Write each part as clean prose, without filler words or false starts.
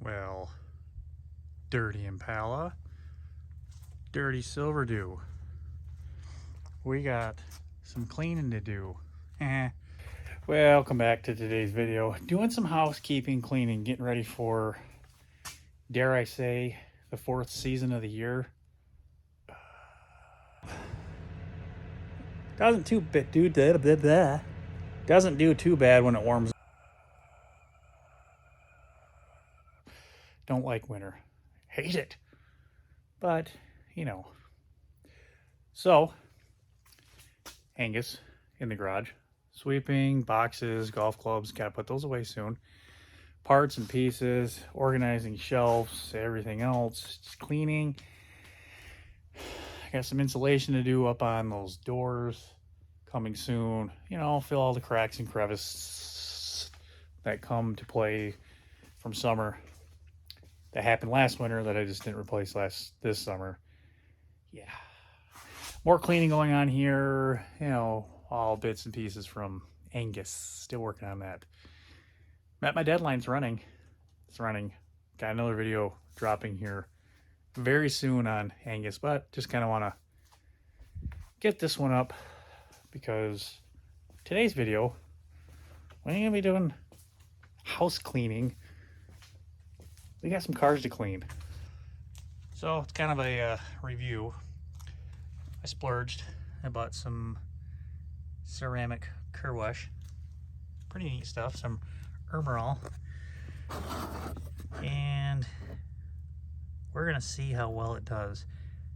Well, dirty Impala, dirty Silverdew. We got some cleaning to do. Welcome back to today's video. Doing some housekeeping, cleaning, getting ready for, dare I say, the 4th season of the year. Doesn't do too bad when it warms up. Don't like winter. Hate it. But, you know. So, Angus in the garage. Sweeping, boxes, golf clubs. Gotta put those away soon. Parts and pieces. Organizing shelves. Everything else. Just cleaning. I got some insulation to do up on those doors. Coming soon. You know, fill all the cracks and crevices that come to play from summer. That happened last winter that I just didn't replace this summer. Yeah. More cleaning going on here. You know, all bits and pieces from Angus. Still working on that. Met my deadline's running. It's running. Got another video dropping here very soon on Angus, but just kind of want to get this one up because today's video, we're going to be doing house cleaning. We got some cars to clean. So it's kind of a review. I splurged. I bought some ceramic car wash. Pretty neat stuff. Some Emerald. And we're going to see how well it does.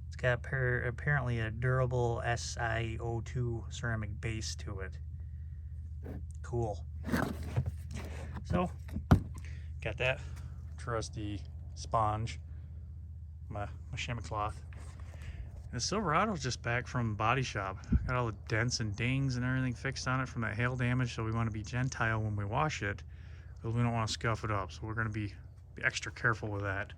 It's got apparently a durable SiO2 ceramic base to it. Cool. So, got that trusty sponge, my chamois cloth. And the Silverado's just back from body shop. Got all the dents and dings and everything fixed on it from that hail damage, so we want to be gentile when we wash it, because we don't want to scuff it up. So we're going to be extra careful with that.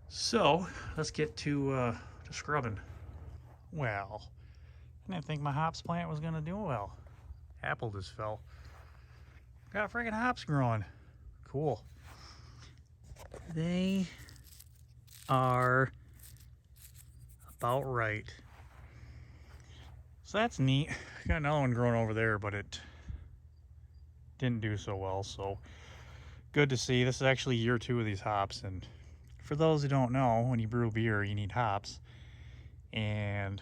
So let's get to scrubbing. Well, I didn't think my hops plant was going to do well. Apple just fell. Got freaking hops growing. Cool. They are about right. So that's neat. Got another one growing over there, but it didn't do so well. So good to see. This is actually year 2 of these hops. And for those who don't know, when you brew beer, you need hops. And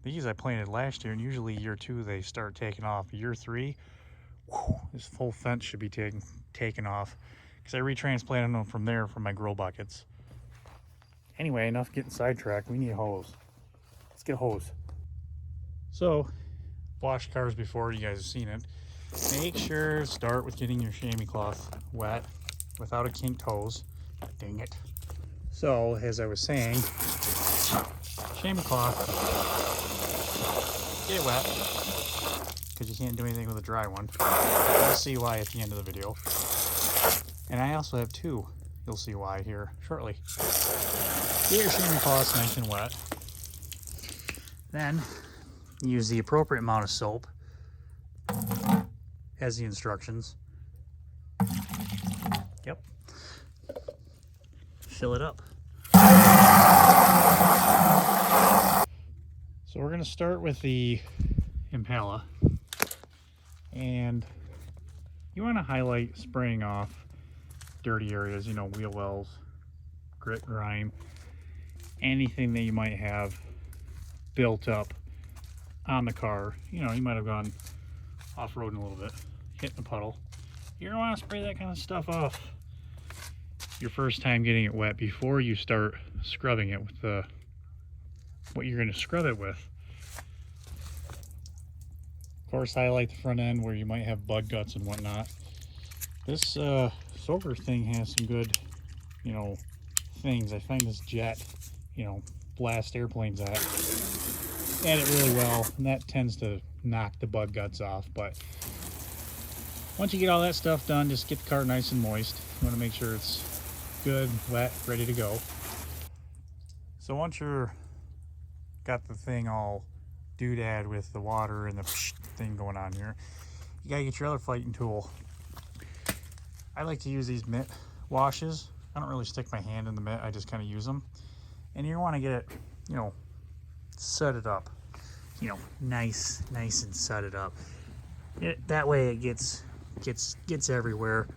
these I planted last year, and usually year 2 they start taking off. Year 3, whew, this full fence should be taken off. Because I retransplanted them from there from my grow buckets. Anyway, enough getting sidetracked. We need a hose. Let's get a hose. So, washed cars before, you guys have seen it. Make sure to start with getting your chamois cloth wet without a kinked hose. Dang it. So, as I was saying, chamois cloth, get it wet, because you can't do anything with a dry one. You'll see why at the end of the video. And I also have 2. You'll see why here shortly. Get your chamois cloth nice and wet. Then use the appropriate amount of soap as the instructions. Yep. Fill it up. So we're going to start with the Impala. And you want to highlight spraying off dirty areas, you know, wheel wells, grit, grime, anything that you might have built up on the car. You know, you might have gone off-roading a little bit, hitting a puddle. You're gonna want to spray that kind of stuff off your first time getting it wet before you start scrubbing it with the what you're going to scrub it with. Of course, highlight the front end where you might have bug guts and whatnot. This soaker thing has some good, you know, things. I find this jet, you know, blast airplanes at it really well, and that tends to knock the bug guts off. But once you get all that stuff done, just get the car nice and moist. You want to make sure it's good, wet, ready to go. So once you're got the thing all doodad with the water and the thing going on here, you gotta get your other fighting tool. I like to use these mitt washes. I don't really stick my hand in the mitt, I just kind of use them. And you want to get it, you know, set it up, you know, nice and set it up. That way it gets everywhere.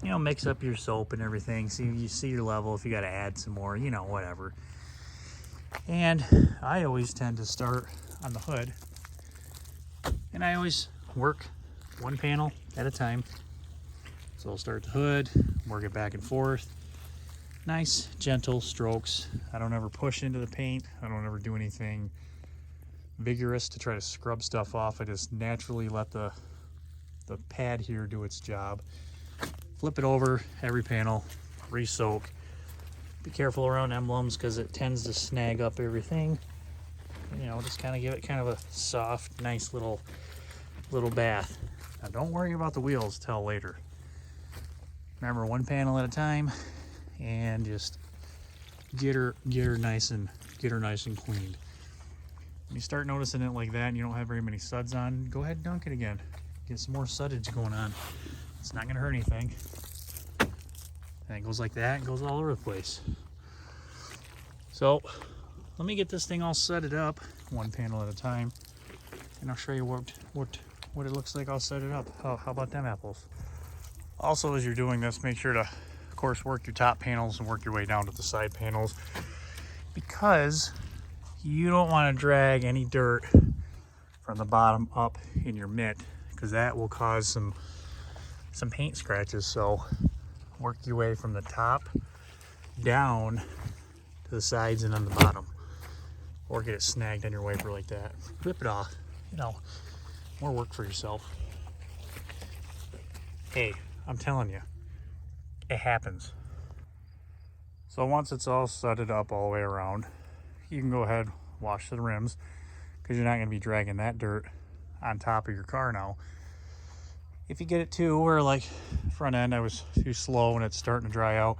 You know, mix up your soap and everything, so you see your level. If you got to add some more, you know, whatever. And I always tend to start on the hood, and I always work one panel at a time. So I'll start the hood, work it back and forth. Nice, gentle strokes. I don't ever push into the paint. I don't ever do anything vigorous to try to scrub stuff off. I just naturally let the pad here do its job. Flip it over every panel, re-soak. Be careful around emblems because it tends to snag up everything. You know, just kind of give it kind of a soft, nice little bath. Now don't worry about the wheels till later. Remember, one panel at a time, and just get her nice and cleaned. When you start noticing it like that and you don't have very many suds on, go ahead and dunk it again. Get some more suddage going on. It's not gonna hurt anything. And it goes like that, it goes all over the place. So let me get this thing all set up, one panel at a time, and I'll show you what it looks like. I'll set it up. How about them apples? Also, as you're doing this, make sure to, of course, work your top panels and work your way down to the side panels, because you don't want to drag any dirt from the bottom up in your mitt, because that will cause some paint scratches. So work your way from the top down to the sides and on the bottom, or get it snagged on your wiper like that. Rip it off, you know, more work for yourself. Hey, I'm telling you, it happens. So once it's all sudded up all the way around, you can go ahead, wash the rims, because you're not going to be dragging that dirt on top of your car now. If you get it too where, like, front end I was too slow and it's starting to dry out,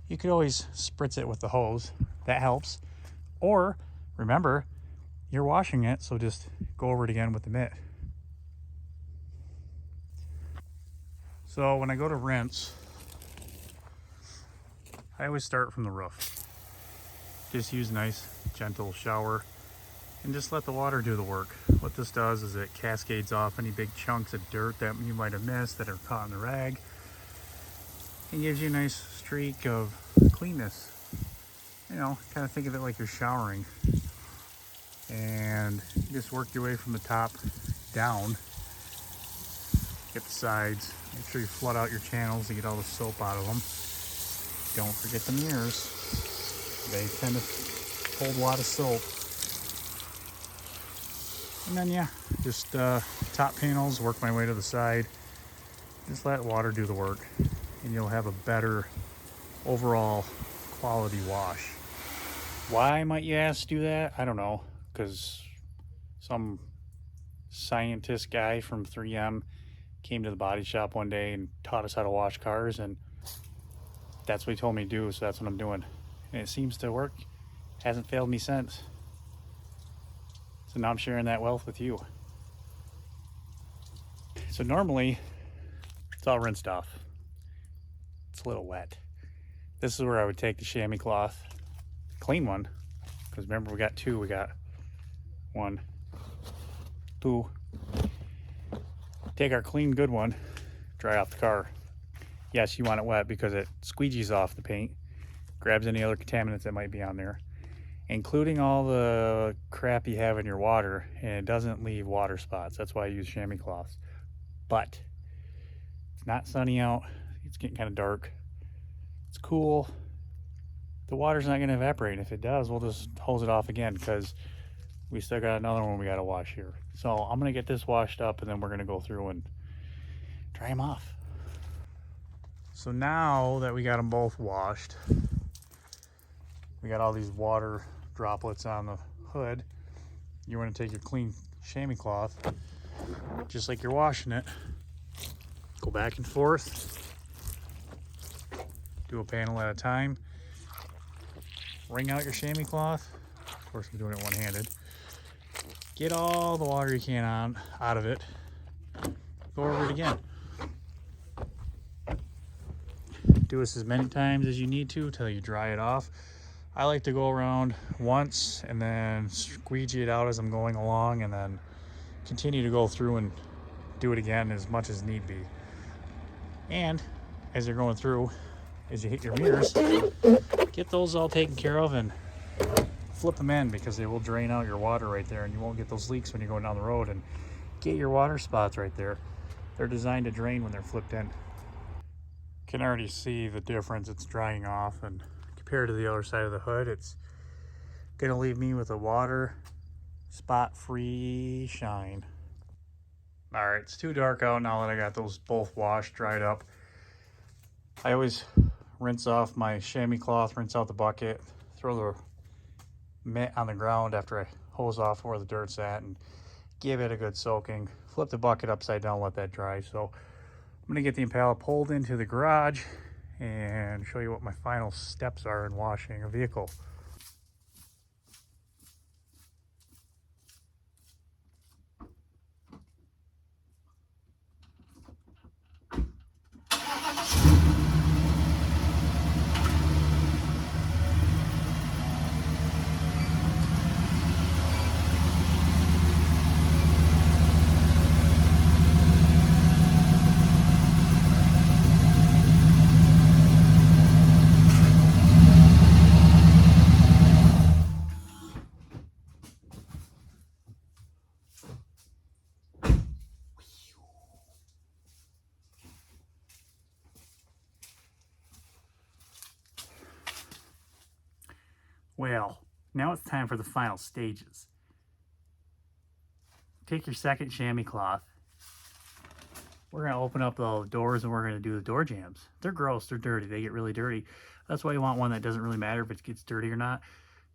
you could always spritz it with the hose. That helps. Or remember, you're washing it, so just go over it again with the mitt. So when I go to rinse, I always start from the roof. Just use a nice gentle shower and just let the water do the work. What this does is it cascades off any big chunks of dirt that you might have missed that are caught in the rag, and gives you a nice streak of cleanness. You know, kind of think of it like you're showering, and you just work your way from the top down. Get the sides, make sure you flood out your channels to get all the soap out of them. Don't forget the mirrors. They tend to hold a lot of soap. And then, yeah, just top panels, work my way to the side. Just let water do the work, and you'll have a better overall quality wash. Why, might you ask, do that? I don't know, because some scientist guy from 3M came to the body shop one day and taught us how to wash cars, and that's what he told me to do, so that's what I'm doing. And it seems to work. Hasn't failed me since. So now I'm sharing that wealth with you. So normally, it's all rinsed off. It's a little wet. This is where I would take the chamois cloth, clean one, because remember we got two. We got 1, 2. Take our clean good one, dry off the car. Yes, you want it wet because it squeegees off the paint, grabs any other contaminants that might be on there, including all the crap you have in your water, and it doesn't leave water spots. That's why I use chamois cloths. But it's not sunny out. It's getting kind of dark. It's cool. The water's not going to evaporate. If it does, we'll just hose it off again, because we still got another one we got to wash here. So I'm going to get this washed up, and then we're going to go through and dry them off. So now that we got them both washed, we got all these water droplets on the hood. You want to take your clean chamois cloth, just like you're washing it, go back and forth, do a panel at a time, wring out your chamois cloth. Of course, I'm doing it one-handed. Get all the water you can out of it, go over it again. do this as many times as you need to until you dry it off. I like to go around once and then squeegee it out as I'm going along, and then continue to go through and do it again as much as need be. And as you're going through, as you hit your mirrors, get those all taken care of and flip them in, because they will drain out your water right there, and you won't get those leaks when you're going down the road. And get your water spots right there. They're designed to drain when they're flipped in. Can already see the difference. It's drying off, and compared to the other side of the hood, it's gonna leave me with a water spot free shine. All right, it's too dark out now that I got those both washed, dried up. I always rinse off my chamois cloth, rinse out the bucket, throw the mitt on the ground after I hose off where the dirt's at, and give it a good soaking. Flip the bucket upside down, let that dry. So I'm gonna get the Impala pulled into the garage and show you what my final steps are in washing a vehicle. Well, now it's time for the final stages. Take your second chamois cloth. We're gonna open up the doors and we're gonna do the door jambs. They're gross, they're dirty, they get really dirty. That's why you want one that doesn't really matter if it gets dirty or not.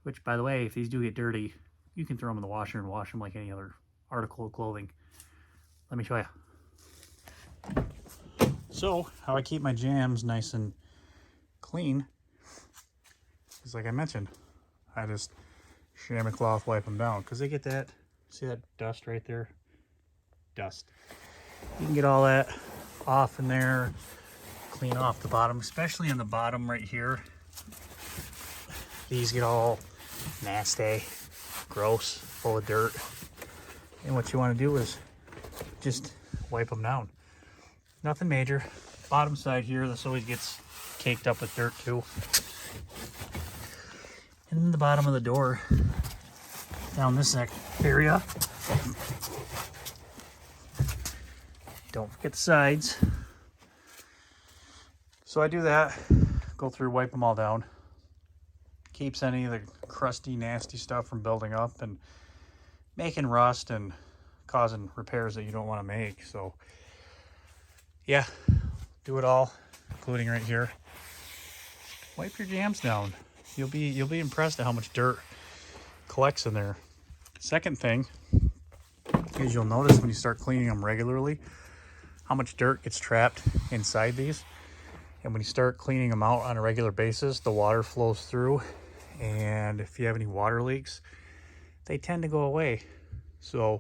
Which, by the way, if these do get dirty, you can throw them in the washer and wash them like any other article of clothing. Let me show you. So, how I keep my jams nice and clean is, like I mentioned, I just chamois cloth wipe them down, because they get that, see that dust right there? Dust. You can get all that off in there, clean off the bottom, especially in the bottom right here. These get all nasty, gross, full of dirt. And what you want to do is just wipe them down. Nothing major. Bottom side here, this always gets caked up with dirt too. And then the bottom of the door, down this area. Don't forget the sides. So I do that, go through, wipe them all down. Keeps any of the crusty, nasty stuff from building up and making rust and causing repairs that you don't want to make. So yeah, do it all, including right here. Wipe your jams down. You'll be impressed at how much dirt collects in there. Second thing is, you'll notice when you start cleaning them regularly how much dirt gets trapped inside these. And when you start cleaning them out on a regular basis, the water flows through, and if you have any water leaks, they tend to go away. So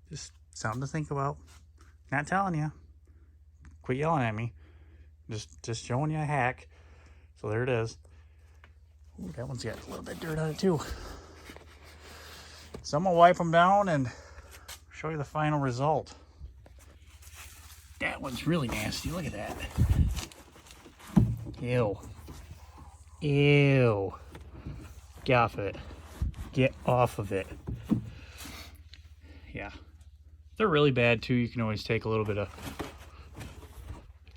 just something to think about. Not telling you, quit yelling at me, just showing you a hack. So there it is. Ooh, that one's got a little bit of dirt on it too. So I'm gonna wipe them down and show you the final result. That one's really nasty. Look at that. Ew. Ew. Get off of it. Get off of it. Yeah. They're really bad too. You can always take a little bit of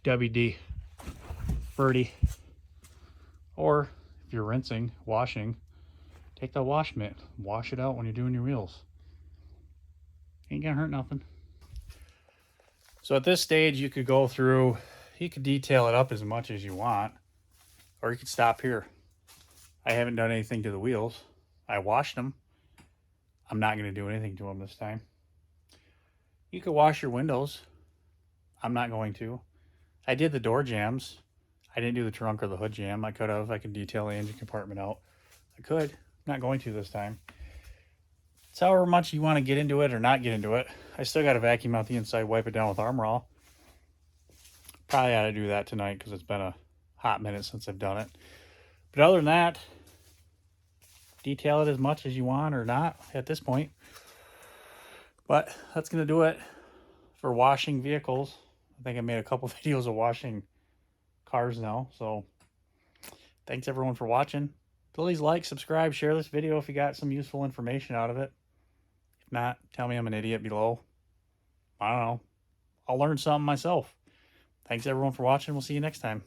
WD-40, or if you're rinsing, washing, take the wash mitt, wash it out when you're doing your wheels. Ain't gonna hurt nothing. So at this stage, you could go through, you could detail it up as much as you want, or you could stop here. I haven't done anything to the wheels. I washed them. I'm not gonna do anything to them this time. You could wash your windows. I'm not going to. I did the door jams. I didn't do the trunk or the hood jam. I could have. I could detail the engine compartment out. I could. I'm not going to this time. It's however much you want to get into it or not get into it. I still got to vacuum out the inside, wipe it down with Armor All. Probably ought to do that tonight because it's been a hot minute since I've done it. But other than that, detail it as much as you want or not at this point. But that's going to do it for washing vehicles. I think I made a couple videos of washing cars now. So thanks everyone for watching. Please like, subscribe, share this video if you got some useful information out of it. If not, tell me I'm an idiot below. I don't know. I'll learn something myself. Thanks everyone for watching. We'll see you next time.